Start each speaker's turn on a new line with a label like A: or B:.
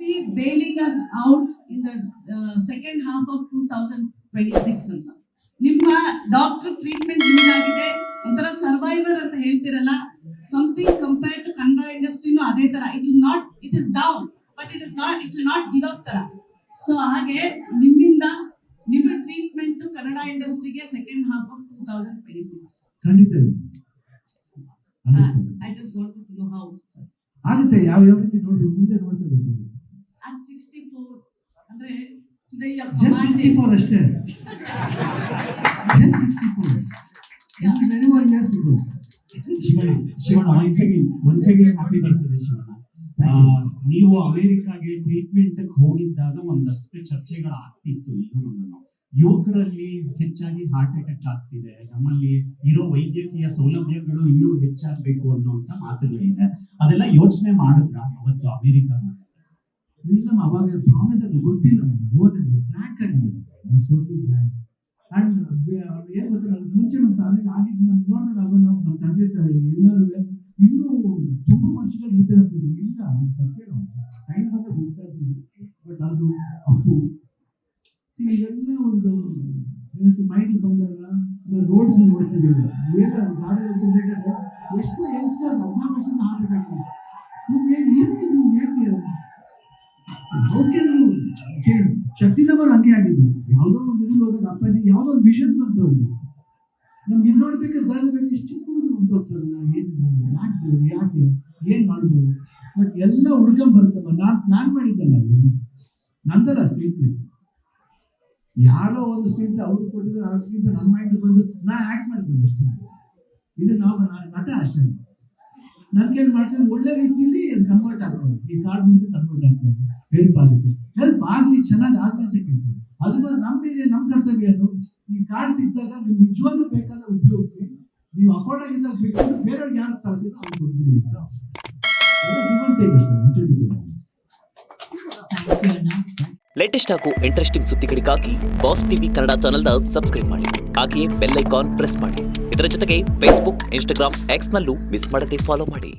A: be bailing us out in the second half of 2026 ಅಂತ. ನಿಮ್ಮ doctor treatment ನಿಮ್ದಾಗಿದೆ, ಒಂಥರ survivor ಅಂತ ಹೇಳ್ತಿರಲ್ಲ, ಸಮಥಿಂಗ್ ಕಂಪೇರ್ಡ್ ಟು ಕನ್ನಡ ಇಂಡಸ್ಟ್ರಿನೂ ಅದೇ ತರ. It is down but it will not give up ತರ. So ಹಾಗೆ ನಿಮ್ಮ ಟ್ರೀಟ್ಮೆಂಟ್ ಕನ್ನಡ ಇಂಡಸ್ಟ್ರಿಗೆ ಸೆಕೆಂಡ್ ಹಾಫ್ ಆಫ್ 2026
B: ಖಂಡಿತ
A: I just want to know how sir
B: ಆಗುತ್ತೆ. ಯಾವ ರೀತಿ ನೋಡ್ಬೇಕು ಮುಂದೆ ನೋಡ್ತಾ ಗೊತ್ತಾಗುತ್ತೆ.
A: at 64 ಅಂದ್ರೆ today you are
B: just 64 ಅಷ್ಟೇ. just 64 yeah. Many more years to go.
C: Shivanna once again happy birthday Shivanna. ನೀವು ಅಮೆರಿಕಾಗೆ ಟ್ರೀಟ್ಮೆಂಟ್ ಹೋಗಿದ್ದಾಗ ಒಂದಷ್ಟು ಚರ್ಚೆಗಳು ಆಗ್ತಿತ್ತು. ಇದನ್ನು ಯುವಕರಲ್ಲಿ ಹೆಚ್ಚಾಗಿ ಹಾರ್ಟ್ ಅಟ್ಯಾಕ್ ಆಗ್ತಿದೆ, ನಮ್ಮಲ್ಲಿ ಇರೋ ವೈದ್ಯಕೀಯ ಸೌಲಭ್ಯಗಳು ಇನ್ನೂ ಹೆಚ್ಚಾಗಬೇಕು ಅನ್ನುವಂತ ಮಾತುಗಳಿದೆ. ಅದೆಲ್ಲ ಯೋಚನೆ ಮಾಡಿದ್ರ ಅವತ್ತು ಅಮೆರಿಕ?
B: ಇಲ್ಲ, ಅವಾಗ ಪ್ರಾಮಿಸ್ ಅದು ಗೊತ್ತಿಲ್ಲ, ಓದಿದ್ರೆ ಬ್ಲ್ಯಾಂಕ್ ಆಗಿದೆ ಸೋಟಲ್ ಬ್ಲ್ಯಾಂಕ್. ಅಂಡ್ ಏನ್ ಗೊತ್ತಿಲ್ಲ, ಅದು ಮುಂಚೆ ನಮ್ಮ ಫ್ಯಾಮಿಲಿ ಆಗಿದ್ದು ನಮ್ಗೆ ನೋಡಿದ್ರೆ ಅದು ನಾವು ನಮ್ಮ ತಂದೆ ತಾಯಿ ಎಲ್ಲರೂ ಇನ್ನೂ ತುಂಬಾ ವರ್ಷಗಳು ಇರ್ತಿರೋದು ಇಲ್ಲ ಸತ್ಯ. ಟೈಮ್ ಬಂದಾಗ ಹೋಗ್ತಾ ಇರ್ತೀವಿ, ಬಟ್ ಅದು ಅಪ್ಪು ಇದೆಲ್ಲ ಒಂದು ಮೈಂಡ್ ಬಂದಾಗ ರೋಡ್ಸ್ ನೋಡ್ತೀವಿ, ಬೇರೆ ಗಾಡಿ ಹೋಗ್ತಿರ್ಬೇಕಾದ್ರೆ ಎಷ್ಟು ಯಂಗ್ಸ್ಟರ್ಸ್ 16 ವರ್ಷದ ಹಾರ್ಟ್ ಅಟ್ಯಾಕ್ ಯಾಕೆ ಹೌ ಕ್ಯಾನ್ ಯು ಚೇಂಜ್? ಶಕ್ತಿನವರು ಹಂಗೆ ಆಗಿದ್ರು. ಯಾವುದೋ ಒಂದು ಇದ್ರಲ್ಲಿ ಹೋದಾಗ ಅಪ್ಪಾಜಿ ಯಾವುದೋ ಒಂದು ವಿಷನ್ ಬಂತು ಅವ್ರಿಗೆ, ನಮ್ಗೆ ಇಲ್ಲಿ ನೋಡ್ಬೇಕಾದ್ರೆ ಎಷ್ಟು ಹೊಂಟೋಗ್ತಾರಲ್ಲ, ಏನು ಯಾಕೆ ಏನ್ ಮಾಡ್ಬೋದು, ಬಟ್ ಎಲ್ಲ ಹುಡ್ಕೊಂಡ್ ಬರ್ತಲ್ಲ. ನಾನ್ ಮಾಡಿದ್ದಲ್ಲ, ನಂದಲ್ಲ ಸ್ಕ್ರೀನ್ ಪ್ಲೇ, ಯಾರೋ ಒಂದು ಸ್ಕ್ರೀನ್ ಪ್ಲೇ ಅವ್ರು ಕೊಟ್ಟಿದ್ರೆ ಆ ಸ್ಕ್ರೀನ್ ಪ್ಲೇ ನನ್ನ ಮೈಂಡ್ ಬಂದು ನಾ ಆಕ್ಟ್ ಮಾಡ್ತೀನಿ ಅಷ್ಟೇ. ಇದು ನಾವು ನಟ ಅಷ್ಟೇ. ನನ್ನ ಕೈಲಿ ಮಾಡ್ತಿದ್ರೆ ಒಳ್ಳೆ ರೀತಿಯಲ್ಲಿ ಕನ್ವರ್ಟ್ ಆಗ್ತದೆ, ಈ ಕಾರ್ಡ್ ಮುಂದೆ ಕನ್ವರ್ಟ್ ಆಗ್ತದೆ, ಹೆಲ್ಪ್ ಆಗುತ್ತೆ. ಹೆಲ್ಪ್ ಆಗ್ಲಿ, ಚೆನ್ನಾಗಿ ಆಗ್ಲಿ ಅಂತ ಕೇಳ್ತಾರೆ. ಅದಕ್ಕೆ ನಮ್ಮ ಕರ್ತವ್ಯ ಅದು. ಈ ಕಾರ್ಡ್ ಸಿಕ್ಕಿದಾಗ ನೀವು ನಿಜವಾಗ್ಲೂ ಬೇಕಾದ ಉಪಯೋಗಿಸಿ, ನೀವು ಅಫೋರ್ಡ್ ಆಗಿದ್ದಾಗ ಬಿಟ್ಟು ಬೇರೆಯವ್ರಿಗೆ ಯಾರು ಸಾಧ್ಯ ಅವ್ರು ಕೊಡ್ತೀರಿ ಅಂತ
D: ಲೇಟೆಸ್ಟ್ ಹಾಗೂ ಇಂಟ್ರೆಸ್ಟಿಂಗ್ ಸುದ್ದಿಗಳಿಗಾಗಿ ಬಾಸ್ ಟಿವಿ ಕನ್ನಡ ಚಾನೆಲ್ನ ಸಬ್ಸ್ಕ್ರೈಬ್ ಮಾಡಿ. ಹಾಗೆಯೇ ಬೆಲ್ ಐಕಾನ್ ಪ್ರೆಸ್ ಮಾಡಿ. ಇದರ ಜೊತೆಗೆ ಫೇಸ್ಬುಕ್, ಇನ್ಸ್ಟಾಗ್ರಾಮ್, ಎಕ್ಸ್ನಲ್ಲೂ ಮಿಸ್ ಮಾಡದೆ ಫಾಲೋ ಮಾಡಿ.